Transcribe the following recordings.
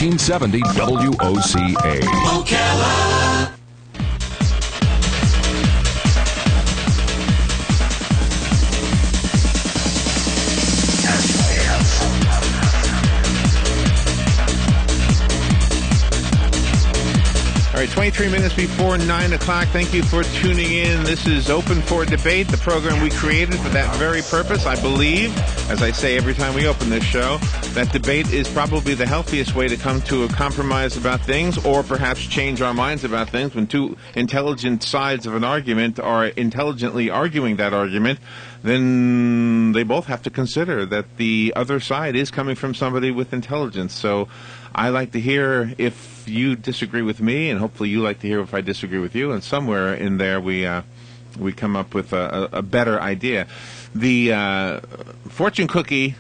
1970 WOCA. Ocala. All right, 23 minutes before 9 o'clock. Thank you for tuning in. This is Open for Debate, the program we created for that very purpose. I believe, as I say every time we open this show, that debate is probably the healthiest way to come to a compromise about things, or perhaps change our minds about things. When two intelligent sides of an argument are intelligently arguing that argument, then they both have to consider that the other side is coming from somebody with intelligence. So I like to hear if you disagree with me, and hopefully you like to hear if I disagree with you, and somewhere in there we come up with a better idea. The fortune cookie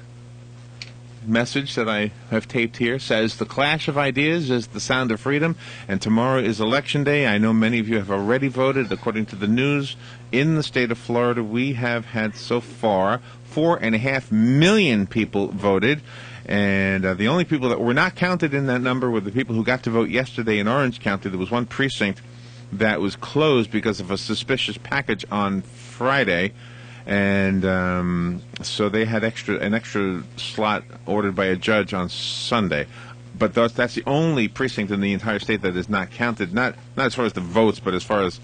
message that I have taped here says, the clash of ideas is the sound of freedom, and tomorrow is Election Day. I know many of you have already voted. According to the news, in the state of Florida, we have had so far 4.5 million people voted. And the only people that were not counted in that number were the people who got to vote yesterday in Orange County. There was one precinct that was closed because of a suspicious package on Friday. And so they had an extra slot ordered by a judge on Sunday. But that's the only precinct in the entire state that is not counted, not as far as the votes, but as far as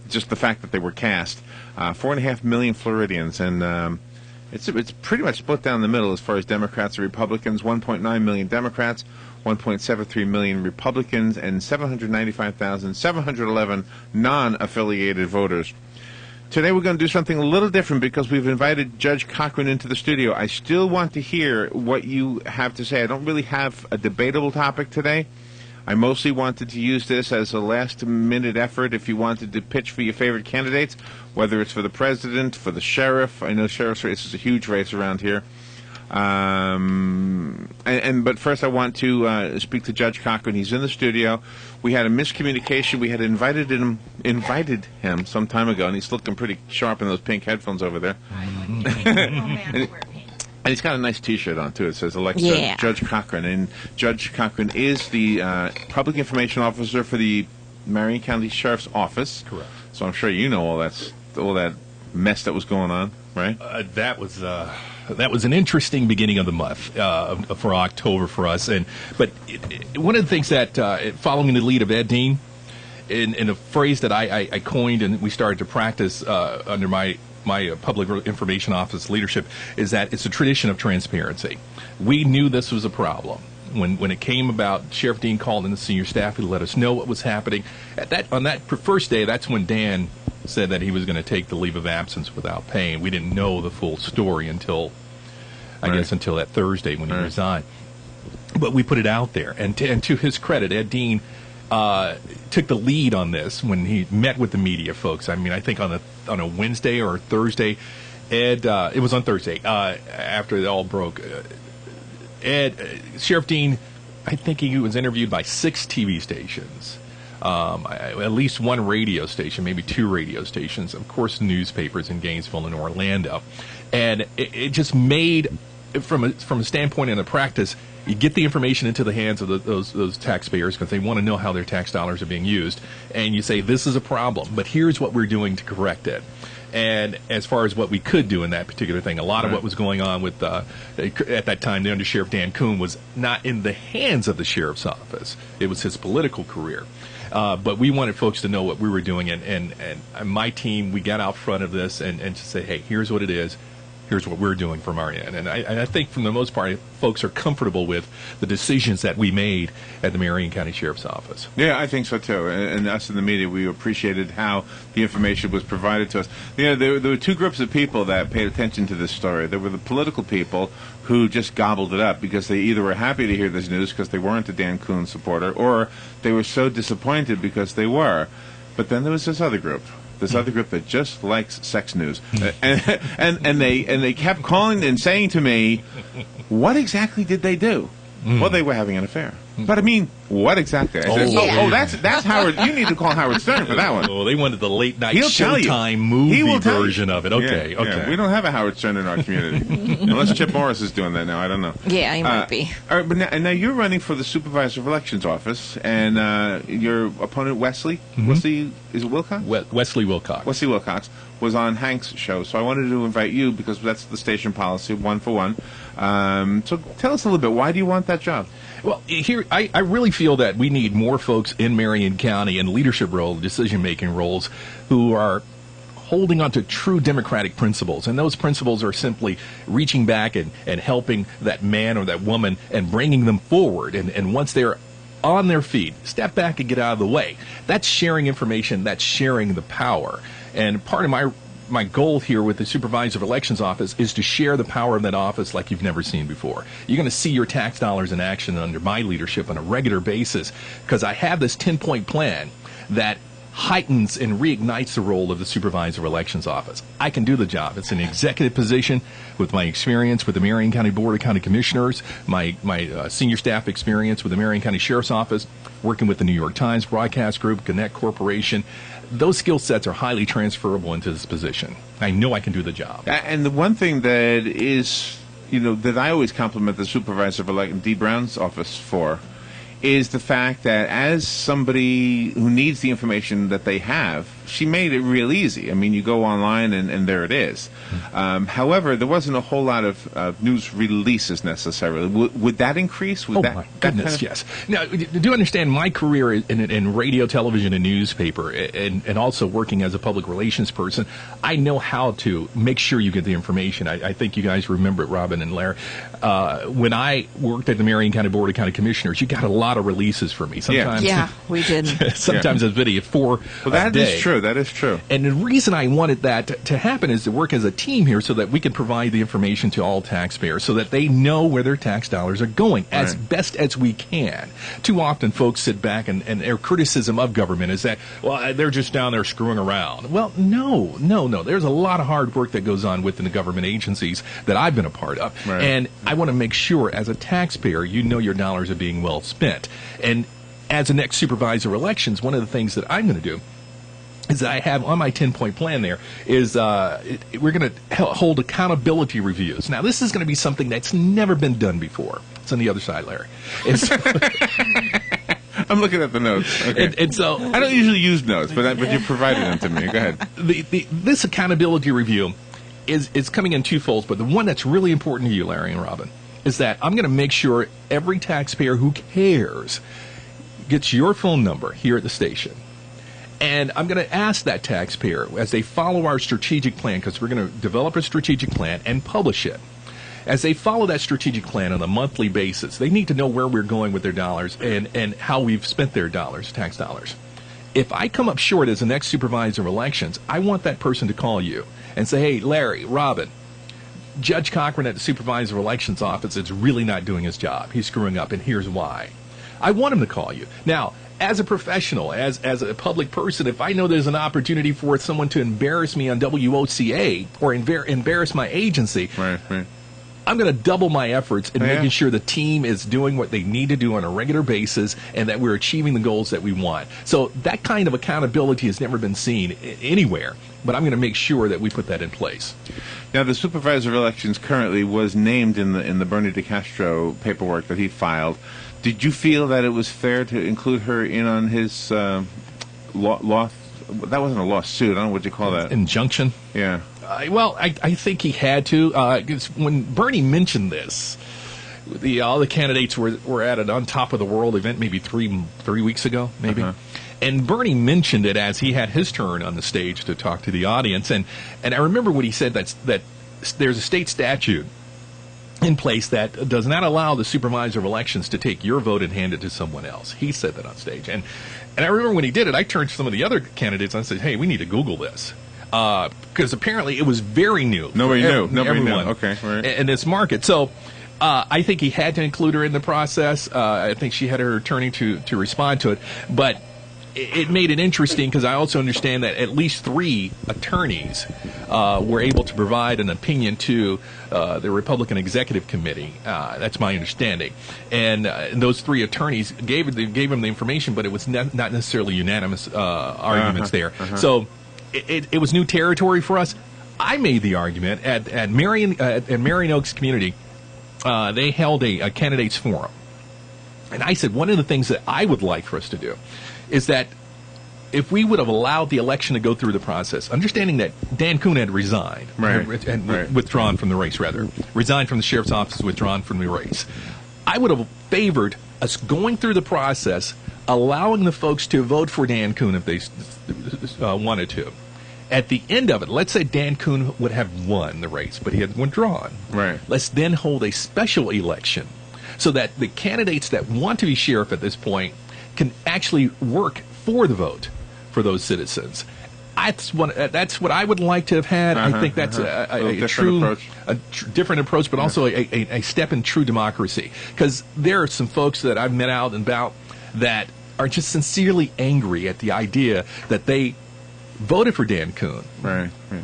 just the fact that they were cast. 4.5 million Floridians, and it's pretty much split down the middle as far as Democrats and Republicans. 1.9 million Democrats, 1.73 million Republicans, and 795,711 non-affiliated voters. Today we're going to do something a little different because we've invited Judge Cochran into the studio. I still want to hear what you have to say. I don't really have a debatable topic today. I mostly wanted to use this as a last-minute effort if you wanted to pitch for your favorite candidates, whether it's for the president, for the sheriff. I know sheriff's race is a huge race around here. But first I want to speak to Judge Cochran. He's in the studio. We had a miscommunication. We had invited him some time ago, and he's looking pretty sharp in those pink headphones over there. And he's got a nice T-shirt on, too. It says, Judge Cochran. And Judge Cochran is the Public Information Officer for the Marion County Sheriff's Office. Correct. So I'm sure you know all that mess that was going on, right? That was an interesting beginning of the month for October for us. But one of the things that, following the lead of Ed Dean, in a phrase that I coined and we started to practice under my Public Information Office leadership, is that it's a tradition of transparency. We knew this was a problem. When it came about, Sheriff Dean called in the senior staff to let us know what was happening. On that first day, that's when Dan said that he was going to take the leave of absence without pay. We didn't know the full story until that Thursday when he resigned. But we put it out there. And to his credit, Ed Dean took the lead on this when he met with the media folks. I mean, I think on a Wednesday or Thursday, Ed, it was on Thursday, after it all broke, Sheriff Dean, I think he was interviewed by 6 TV stations, at least one radio station, maybe 2 radio stations, of course newspapers in Gainesville and Orlando. And it just made, from a standpoint in the practice, you get the information into the hands of those taxpayers because they want to know how their tax dollars are being used. And you say, this is a problem, but here's what we're doing to correct it. And as far as what we could do in that particular thing, a lot of what was going on with, at that time, the Under Sheriff Dan Kuhn was not in the hands of the sheriff's office. It was his political career. But we wanted folks to know what we were doing. And my team, we got out front of this and to say, hey, here's what it is. Here's what we're doing from our end. And I think, for the most part, folks are comfortable with the decisions that we made at the Marion County Sheriff's Office. Yeah, I think so, too. And us in the media, we appreciated how the information was provided to us. You know, there were 2 groups of people that paid attention to this story. There were the political people who just gobbled it up because they either were happy to hear this news because they weren't a Dan Kuhn supporter, or they were so disappointed because they were. But then there was this other group that just likes sex news, and they kept calling and saying to me, "What exactly did they do?" Well, they were having an affair. But I mean, what exactly? I said, Yeah. That's Howard. You need to call Howard Stern for that one. Oh, they wanted the late night He'll tell you. Showtime He movie will tell you. version of it. Okay, Yeah, okay. yeah. We don't have a Howard Stern in our community, unless Chip Morris is doing that now. I don't know. Yeah, he might be. All right, but now you're running for the Supervisor of Elections office, and your opponent Wesley, Wesley, is it Wilcox? Wesley Wilcox. Wesley Wilcox was on Hank's show, so I wanted to invite you because that's the station policy, 1 for 1. So tell us a little bit. Why do you want that job? Well, here I really feel that we need more folks in Marion County in leadership roles, decision-making roles, who are holding on to true democratic principles. And those principles are simply reaching back and helping that man or that woman and bringing them forward. And once they're on their feet, step back and get out of the way. That's sharing information. That's sharing the power. And part of my goal here with the Supervisor of Elections office is to share the power of that office like you've never seen before. You're going to see your tax dollars in action under my leadership on a regular basis because I have this 10-point plan that heightens and reignites the role of the Supervisor of Elections office. I can do the job. It's an executive position with my experience with the Marion County Board of County Commissioners, my senior staff experience with the Marion County Sheriff's Office, working with the New York Times Broadcast Group, Gannett Corporation. Those skill sets are highly transferable into this position. I know I can do the job. And the one thing that is, that I always compliment the Supervisor of Elections, Dee Brown's office for, is the fact that as somebody who needs the information that they have, she made it real easy. I mean, you go online and there it is. However, there wasn't a whole lot of news releases necessarily. Would that increase? Would My goodness, yes. Now, do understand my career in radio, television, and newspaper, and also working as a public relations person, I know how to make sure you get the information. I think you guys remember it, Robin and Larry. When I worked at the Marion County Board of County Commissioners, you got a lot of releases from me. Sometimes, Yeah, we did. sometimes as video 4 Well, that a day. is true. That is true. And the reason I wanted that to happen is to work as a team here so that we can provide the information to all taxpayers so that they know where their tax dollars are going as best as we can. Too often folks sit back and their criticism of government is that, well, they're just down there screwing around. Well, no. There's a lot of hard work that goes on within the government agencies that I've been a part of. Right. And I want to make sure as a taxpayer, you know your dollars are being well spent. And as the next Supervisor of Elections, one of the things that I'm going to do is that I have on my 10-point plan there is we're going to hold accountability reviews. Now, this is going to be something that's never been done before. It's on the other side, Larry. I'm looking at the notes. Okay. And so I don't usually use notes, but you provided them to me. Go ahead. This accountability review is coming in twofolds, but the one that's really important to you, Larry and Robin, is that I'm going to make sure every taxpayer who cares gets your phone number here at the station. And I'm going to ask that taxpayer, as they follow our strategic plan, because we're going to develop a strategic plan and publish it. As they follow that strategic plan on a monthly basis, they need to know where we're going with their dollars and how we've spent their dollars, tax dollars. If I come up short as the next Supervisor of Elections, I want that person to call you and say, hey, Larry, Robin, Judge Cochran at the Supervisor of Elections office is really not doing his job. He's screwing up, and here's why. I want him to call you. Now, as a professional, as a public person, if I know there's an opportunity for someone to embarrass me on WOCA or embarrass my agency, Right. I'm going to double my efforts in making sure the team is doing what they need to do on a regular basis and that we're achieving the goals that we want. So that kind of accountability has never been seen anywhere, but I'm going to make sure that we put that in place. Now, the Supervisor of Elections currently was named in the Bernie DeCastro paperwork that he filed. Did you feel that it was fair to include her in on his law? That wasn't a lawsuit. I don't know what you call that. Injunction? Yeah. I think he had to. 'Cause when Bernie mentioned this, all the candidates were at an On Top of the World event maybe three weeks ago, maybe. And Bernie mentioned it as he had his turn on the stage to talk to the audience. And I remember when he said that there's a state statute in place that does not allow the Supervisor of Elections to take your vote and hand it to someone else. He said that on stage. And I remember when he did it, I turned to some of the other candidates and I said, hey, we need to Google this. Because apparently it was very new. Nobody knew. Nobody knew. Everyone Okay, right. in this market. So I think he had to include her in the process. I think she had her attorney to respond to it. But it made it interesting because I also understand that at least 3 attorneys were able to provide an opinion to the Republican Executive Committee. That's my understanding. And those 3 attorneys gave them the information, but it was not necessarily unanimous arguments there. So it was new territory for us. I made the argument at Marion Oaks Community. They held a candidates forum. And I said one of the things that I would like for us to do is that if we would have allowed the election to go through the process, understanding that Dan Kuhn had resigned, withdrawn from the race, resigned from the sheriff's office, withdrawn from the race, I would have favored us going through the process, allowing the folks to vote for Dan Kuhn if they wanted to. At the end of it, let's say Dan Kuhn would have won the race, but he had withdrawn. Right. Let's then hold a special election so that the candidates that want to be sheriff at this point can actually work for the vote for those citizens. That's what I would like to have had. I think that's a true different approach, but also a step in true democracy. Because there are some folks that I've met out and about that are just sincerely angry at the idea that they voted for Dan Kuhn,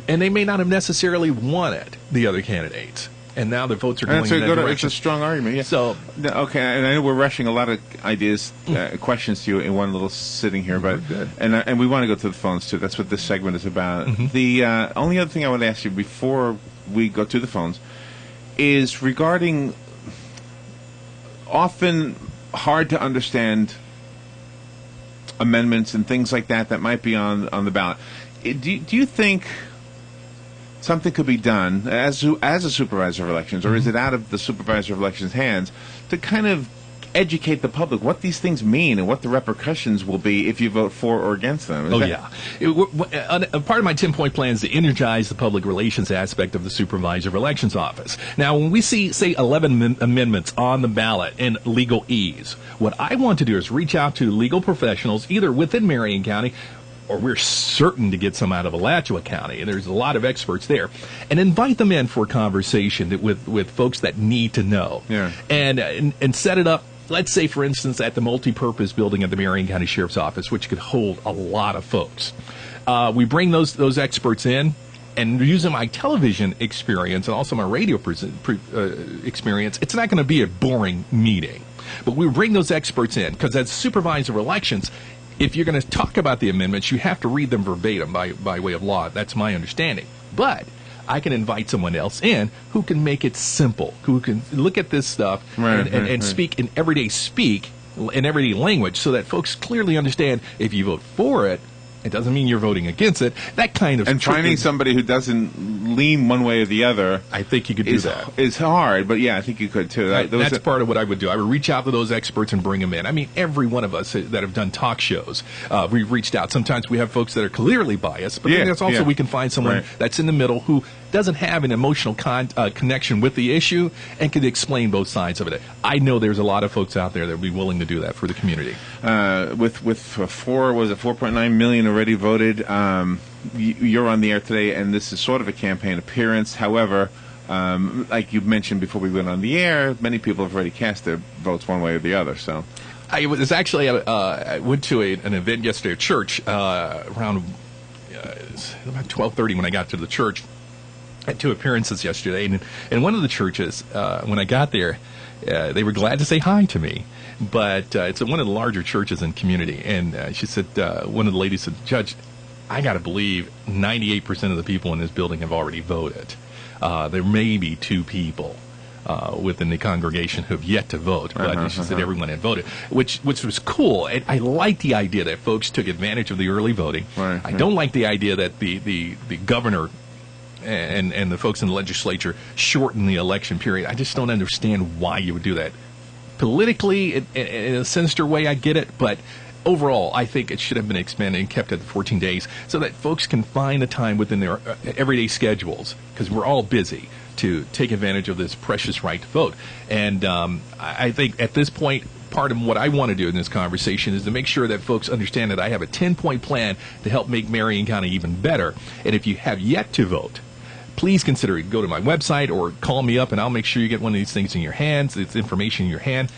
and they may not have necessarily wanted the other candidates. And now the votes are going in that direction. It's a strong argument. Yeah. So okay, and I know we're rushing a lot of ideas, questions to you in one little sitting here, but and we want to go to the phones too. That's what this segment is about. The only other thing I want to ask you before we go to the phones is regarding often hard to understand amendments and things like that might be on the ballot. Do you think something could be done as a supervisor of elections, or is it out of the supervisor of elections' hands to kind of educate the public what these things mean and what the repercussions will be if you vote for or against them? Part of my 10-point plan is to energize the public relations aspect of the supervisor of elections office. Now, when we see, say, 11 amendments on the ballot in legal ease, what I want to do is reach out to legal professionals, either within Marion County, or we're certain to get some out of Alachua County, and there's a lot of experts there, and invite them in for a conversation with folks that need to know, and set it up. Let's say, for instance, at the multipurpose building of the Marion County Sheriff's Office, which could hold a lot of folks. We bring those experts in, and using my television experience and also my radio experience, it's not going to be a boring meeting. But we bring those experts in, because as supervisor of elections, if you're going to talk about the amendments, you have to read them verbatim by way of law. That's my understanding. But I can invite someone else in who can make it simple, who can look at this stuff and speak in everyday language, so that folks clearly understand if you vote for it, it doesn't mean you're voting against it. That kind of... And finding somebody who doesn't lean one way or the other... I think you could do that. It's hard, but yeah, I think you could too. That's part of what I would do. I would reach out to those experts and bring them in. I mean, every one of us that have done talk shows, we've reached out. Sometimes we have folks that are clearly biased, but then also we can find someone that's in the middle who doesn't have an emotional connection with the issue and can explain both sides of it. I know there's a lot of folks out there that would be willing to do that for the community. With 4.9 million already voted, you're on the air today, and this is sort of a campaign appearance. However, like you mentioned before we went on the air, many people have already cast their votes one way or the other. So I was actually I went to an event yesterday at church around about 12:30 when I got to the church. I had 2 appearances yesterday, and in one of the churches, when I got there, they were glad to say hi to me. But it's one of the larger churches in community, and she said, one of the ladies said, "Judge, I got to believe 98% of the people in this building have already voted. There may be 2 people within the congregation who have yet to vote, but she said everyone had voted, which was cool. And I like the idea that folks took advantage of the early voting. I don't like the idea that the governor and the folks in the legislature shorten the election period. I just don't understand why you would do that. Politically, in a sinister way, I get it, but overall, I think it should have been expanded and kept at 14 days so that folks can find the time within their everyday schedules, because we're all busy, to take advantage of this precious right to vote. And I think at this point, part of what I want to do in this conversation is to make sure that folks understand that I have a 10-point plan to help make Marion County even better. And if you have yet to vote, please consider it. Go to my website or call me up, and I'll make sure you get one of these things in your hands, this information in your hand,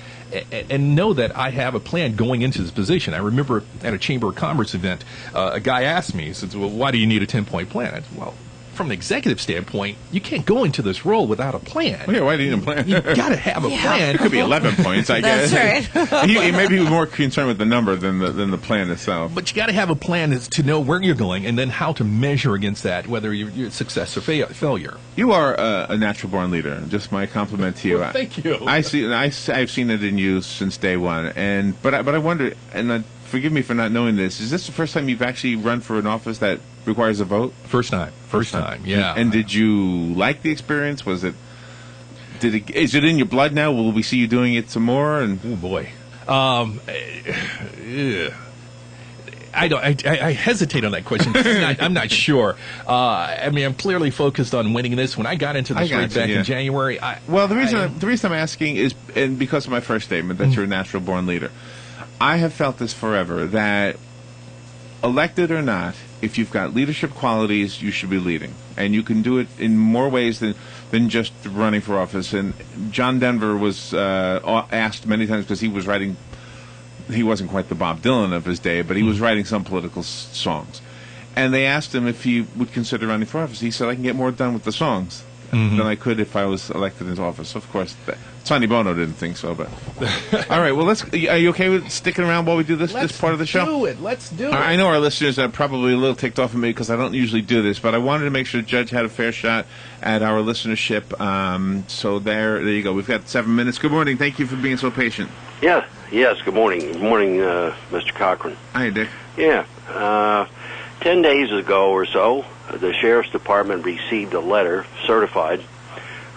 and know that I have a plan going into this position. I remember at a Chamber of Commerce event, a guy asked me, he says, well, why do you need a 10-point plan? I said, well, from an executive standpoint, you can't go into this role without a plan. Well, yeah, why do you need a plan? You got to have a plan. It could be 11 points, I guess. That's right. Maybe he was more concerned with the number than the plan itself. But you got to have a plan is to know where you're going and then how to measure against that, whether you're success or failure. You are a natural-born leader. Just my compliment to you. Well, thank you. I've seen it in you since day one, but I wonder, and forgive me for not knowing this. Is this the first time you've actually run for an office that requires a vote? First time, yeah. And did you like the experience? Is it in your blood now? Will we see you doing it some more? And oh boy, I hesitate on that question. I'm not sure. I mean, I'm clearly focused on winning this. When I got into this race back in January, the reason I'm asking is, and because of my first statement that you're a natural-born leader, I have felt this forever, that elected or not, if you've got leadership qualities, you should be leading. And you can do it in more ways than just running for office. And John Denver was asked many times, because he wasn't quite the Bob Dylan of his day, but he was writing some political songs. And they asked him if he would consider running for office. He said, I can get more done with the songs than I could if I was elected into office. Of course, Sonny Bono didn't think so, but all right. Well, are you okay with sticking around while we do this part of the show? Let's do it. I know our listeners are probably a little ticked off at me because I don't usually do this, but I wanted to make sure the Judge had a fair shot at our listenership. So there you go. We've got 7 minutes. Good morning. Thank you for being so patient. Yes. Good morning. Good morning, Mr. Cochran. Hi, Dick. Yeah. 10 days ago or so, the Sheriff's Department received a letter, certified,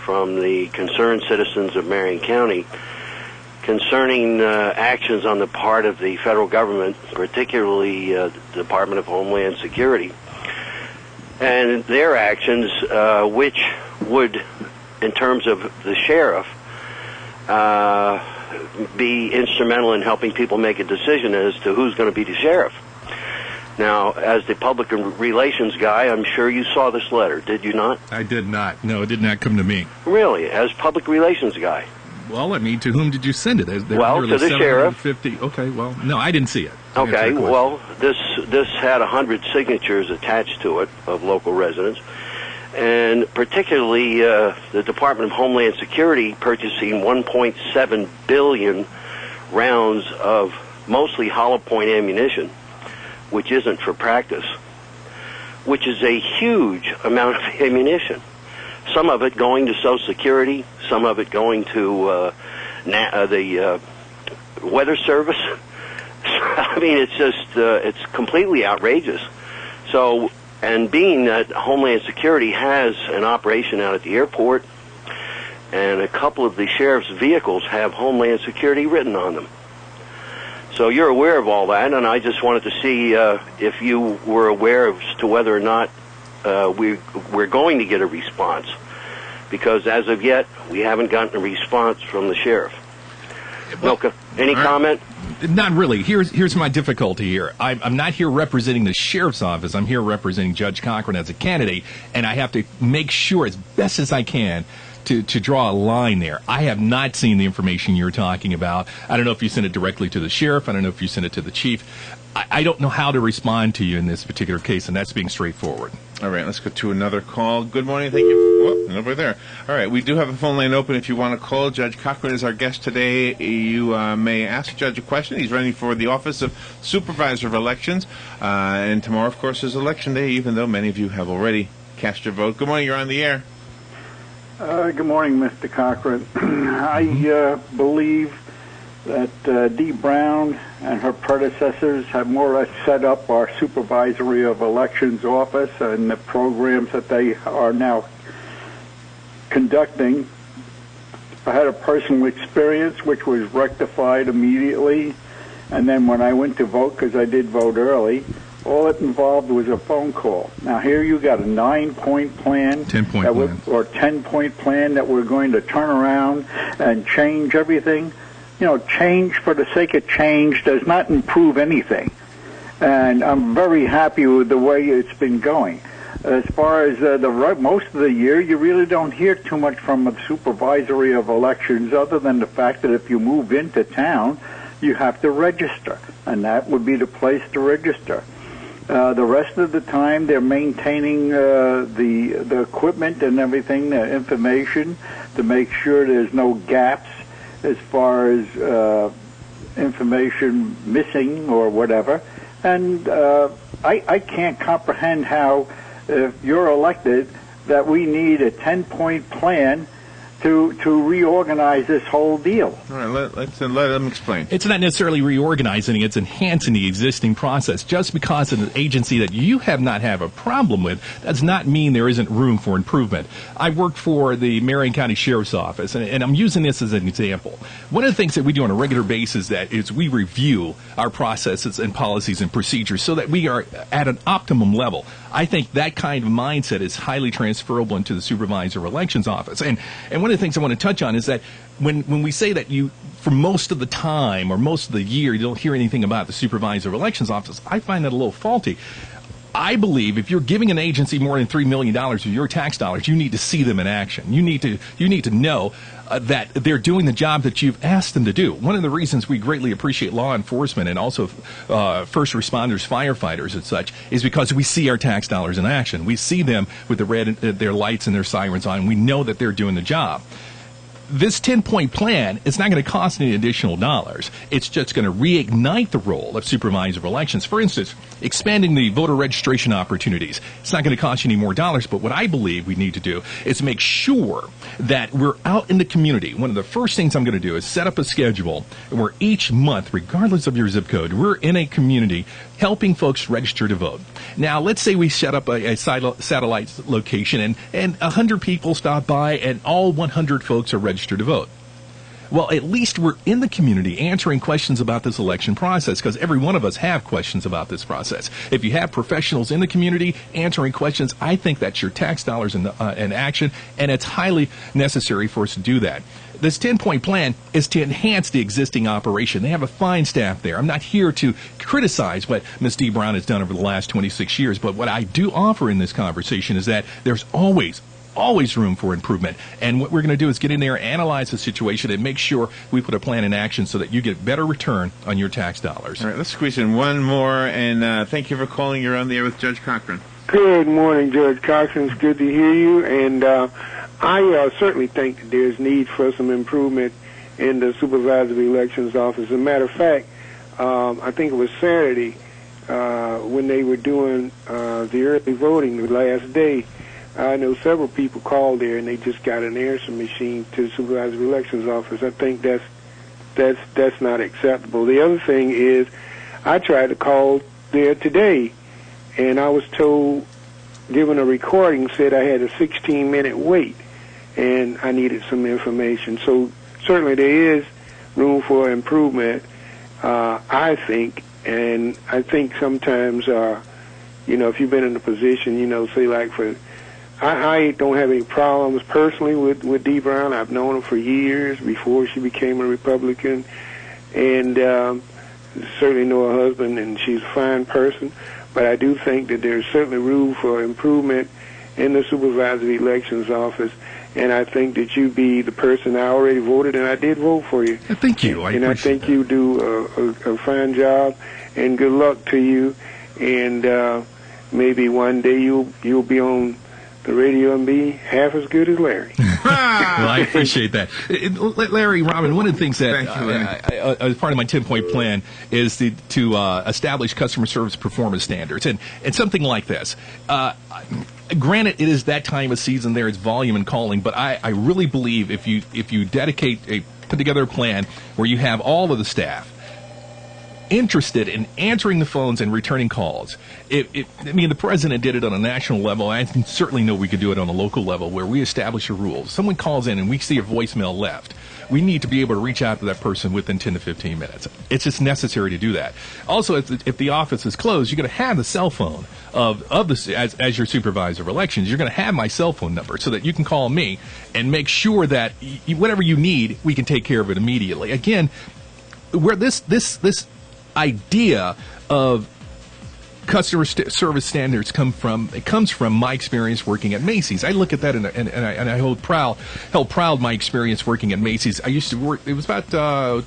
from the concerned citizens of Marion County concerning actions on the part of the federal government, particularly the Department of Homeland Security, and their actions, which would, in terms of the sheriff, be instrumental in helping people make a decision as to who's going to be the sheriff. Now, as the public relations guy, I'm sure you saw this letter, did you not? I did not. No, it did not come to me. Really? As public relations guy? Well, I mean, to whom did you send it? To the sheriff. Okay, well, no, I didn't see it. Okay, well, this had 100 signatures attached to it of local residents, and particularly the Department of Homeland Security purchasing 1.7 billion rounds of mostly hollow point ammunition, which isn't for practice, which is a huge amount of ammunition. Some of it going to Social Security, some of it going to the Weather Service. I mean, it's just, it's completely outrageous. So, and being that Homeland Security has an operation out at the airport, and a couple of the sheriff's vehicles have Homeland Security written on them. So you're aware of all that, and I just wanted to see if you were aware as to whether or not we're going to get a response. Because as of yet, we haven't gotten a response from the sheriff. WOCA, any comment? Not really. Here's my difficulty here. I'm not here representing the sheriff's office. I'm here representing Judge Cochran as a candidate, and I have to make sure as best as I can to draw a line there. I have not seen the information you're talking about. I don't know if you sent it directly to the sheriff. I don't know if you sent it to the chief. I don't know how to respond to you in this particular case, and that's being straightforward. All right, let's go to another call. Good morning. Thank you. Whoa, nobody there. All right, we do have a phone line open if you want to call. Judge Cochran is our guest today. You may ask Judge a question. He's running for the office of Supervisor of Elections. And tomorrow, of course, is Election Day, even though many of you have already cast your vote. Good morning. You're on the air. Good morning, Mr. Cochran. I believe that Dee Brown and her predecessors have more or less set up our Supervisory of Elections office and the programs that they are now conducting. I had a personal experience which was rectified immediately, and then when I went to vote, because I did vote early, all it involved was a phone call. Now here you got a 9-point plan, 10-point plan, or 10-point plan that we're going to turn around and change everything. You know, change for the sake of change does not improve anything. And I'm very happy with the way it's been going. As far as most of the year, you really don't hear too much from the supervisory of elections, other than the fact that if you move into town, you have to register, and that would be the place to register. The rest of the time, they're maintaining the equipment and everything, the information, to make sure there's no gaps as far as information missing or whatever. And I can't comprehend how, if you're elected, that we need a 10-point plan to reorganize this whole deal. All right, let them explain. It's not necessarily reorganizing, it's enhancing the existing process. Just because it's an agency that you have not have a problem with does not mean there isn't room for improvement. I worked for the Marion County Sheriff's Office, and I'm using this as an example. One of the things that we do on a regular basis that is we review our processes and policies and procedures so that we are at an optimum level. I think that kind of mindset is highly transferable into the Supervisor of Elections Office. And one of the things I want to touch on is that when we say that you, for most of the time or most of the year, you don't hear anything about the Supervisor of Elections Office, I find that a little faulty. I believe if you're giving an agency more than $3 million of your tax dollars, you need to see them in action. You need to know that they're doing the job that you've asked them to do. One of the reasons we greatly appreciate law enforcement and also first responders, firefighters and such, is because we see our tax dollars in action. We see them with their lights and their sirens on, and we know that they're doing the job. This 10-point plan is not going to cost any additional dollars. It's just going to reignite the role of Supervisor of Elections. For instance, expanding the voter registration opportunities. It's not going to cost you any more dollars, but what I believe we need to do is make sure that we're out in the community. One of the first things I'm going to do is set up a schedule where each month, regardless of your zip code, we're in a community helping folks register to vote. Now, let's say we set up a satellite location and 100 people stop by and all 100 folks are registered to vote. Well, at least we're in the community answering questions about this election process, because every one of us have questions about this process. If you have professionals in the community answering questions, I think that's your tax dollars in action, and it's highly necessary for us to do that. This 10-point plan is to enhance the existing operation. They have a fine staff there. I'm not here to criticize what Ms. D. Brown has done over the last 26 years, but what I do offer in this conversation is that there's always room for improvement. And what we're going to do is get in there, analyze the situation, and make sure we put a plan in action so that you get better return on your tax dollars. All right, let's squeeze in one more, and thank you for calling. You're on the air with Judge Cochran. Good morning, Judge Cochran. It's good to hear you, and I certainly think that there's need for some improvement in the Supervisor of Elections Office. As a matter of fact, I think it was Saturday when they were doing the early voting the last day. I know several people called there and they just got an answering machine to the Supervisor of Elections Office. I think that's not acceptable. The other thing is, I tried to call there today, and I was told, given a recording, said I had a 16-minute wait, and I needed some information. So certainly there is room for improvement, I think, and I think sometimes, if you've been in a position, say like I don't have any problems personally with Dee Brown. I've known her for years before she became a Republican, and certainly know her husband, and she's a fine person. But I do think that there's certainly room for improvement in the Supervisor of Elections Office, and I think that you be the person. I already voted, and I did vote for you. Thank you. I think you do a fine job, and good luck to you. And maybe one day you'll be on the radio and be half as good as Larry. Well, I appreciate that. Larry, Robin, one of the things that, as part of my 10-point plan, is to establish customer service performance standards. And something like this. Granted, it is that time of season there, it's volume and calling, but I really believe if you put together a plan where you have all of the staff interested in answering the phones and returning calls. The president did it on a national level. I certainly know we could do it on a local level where we establish a rule. If someone calls in and we see a voicemail left, we need to be able to reach out to that person within 10 to 15 minutes. It's just necessary to do that. Also, if the office is closed, you're going to have the cell phone as your supervisor of elections. You're going to have my cell phone number so that you can call me and make sure that whatever you need, we can take care of it immediately. Again, where this idea of customer service standards comes from my experience working at Macy's. I look at that and I hold proud my experience working at Macy's. I used to work. It was about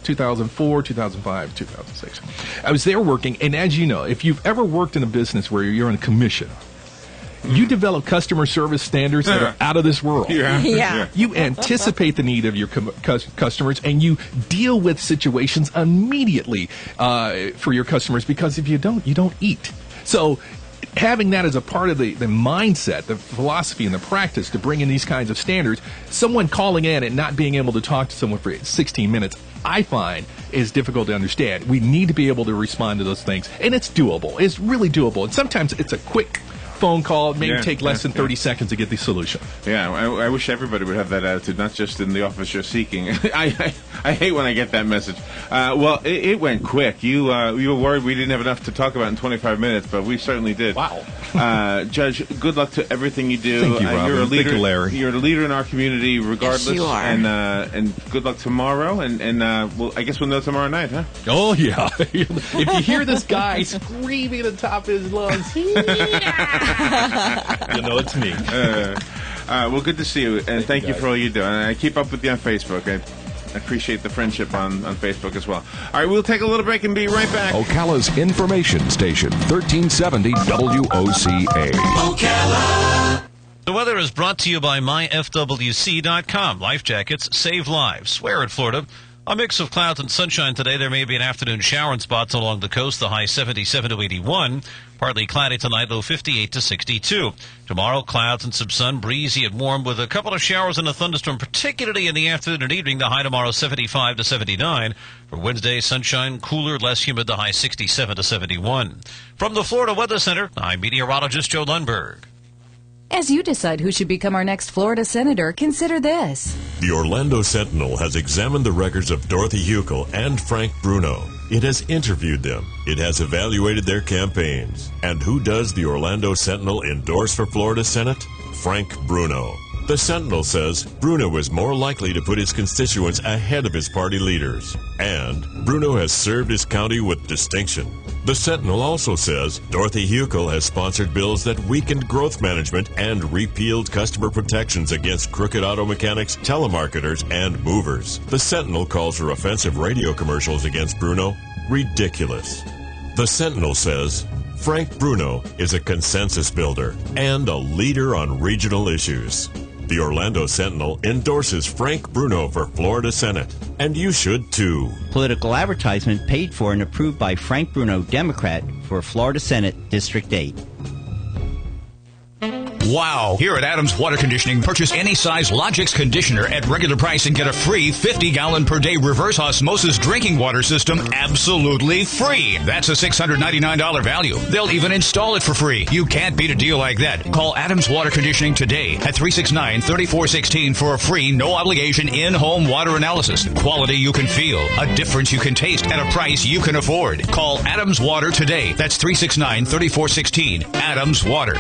2004, 2005, 2006. I was there working, and as you know, if you've ever worked in a business where you're on commission, you develop customer service standards that are out of this world. Yeah. You anticipate the need of your customers, and you deal with situations immediately for your customers, because if you don't, you don't eat. So having that as a part of the mindset, the philosophy, and the practice to bring in these kinds of standards, someone calling in and not being able to talk to someone for 16 minutes, I find is difficult to understand. We need to be able to respond to those things, and it's doable. It's really doable. And sometimes it's a quick phone call, maybe take less than 30 seconds to get the solution. Yeah, I wish everybody would have that attitude, not just in the office you're seeking. I hate when I get that message. Well, it went quick. You were worried we didn't have enough to talk about in 25 minutes, but we certainly did. Wow. Judge, good luck to everything you do. Thank you, Robin. You're a leader, Thank you, Larry. You're a leader in our community, regardless. Yes, you are. And good luck tomorrow. And well, I guess we'll know tomorrow night, huh? Oh, yeah. If you hear this guy screaming at the top of his lungs, you know it's me. Well, good to see you, and thank you for all you do. And I keep up with you on Facebook. I appreciate the friendship on Facebook as well. All right, we'll take a little break and be right back. Ocala's information station, 1370 WOCA. Ocala. The weather is brought to you by myfwc.com. Life jackets save lives. Where in Florida? A mix of clouds and sunshine today. There may be an afternoon shower in spots along the coast. The high 77 to 81. Partly cloudy tonight, low 58 to 62. Tomorrow, clouds and some sun, breezy and warm with a couple of showers and a thunderstorm, particularly in the afternoon and evening. The high tomorrow 75 to 79. For Wednesday, sunshine, cooler, less humid. The high 67 to 71. From the Florida Weather Center, I'm meteorologist Joe Lundberg. As you decide who should become our next Florida senator, consider this. The Orlando Sentinel has examined the records of Dorothy Huckel and Frank Bruno. It has interviewed them. It has evaluated their campaigns. And who does the Orlando Sentinel endorse for Florida Senate? Frank Bruno. The Sentinel says Bruno is more likely to put his constituents ahead of his party leaders. And Bruno has served his county with distinction. The Sentinel also says Dorothy Huckel has sponsored bills that weakened growth management and repealed customer protections against crooked auto mechanics, telemarketers, and movers. The Sentinel calls her offensive radio commercials against Bruno ridiculous. The Sentinel says Frank Bruno is a consensus builder and a leader on regional issues. The Orlando Sentinel endorses Frank Bruno for Florida Senate, and you should too. Political advertisement paid for and approved by Frank Bruno, Democrat, for Florida Senate District 8. Wow! Here at Adams Water Conditioning, purchase any size Logix conditioner at regular price and get a free 50-gallon per day reverse osmosis drinking water system absolutely free. That's a $699 value. They'll even install it for free. You can't beat a deal like that. Call Adams Water Conditioning today at 369-3416 for a free, no-obligation in-home water analysis. Quality you can feel, a difference you can taste at a price you can afford. Call Adams Water today. That's 369-3416. Adams Water.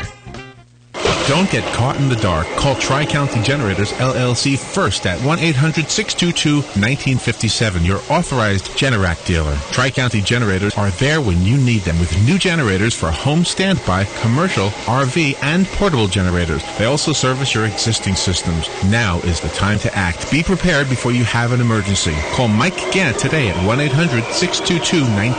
Don't get caught in the dark. Call Tri-County Generators, LLC first at 1-800-622-1957, your authorized Generac dealer. Tri-County Generators are there when you need them with new generators for home standby, commercial, RV, and portable generators. They also service your existing systems. Now is the time to act. Be prepared before you have an emergency. Call Mike Gant today at 1-800-622-1957.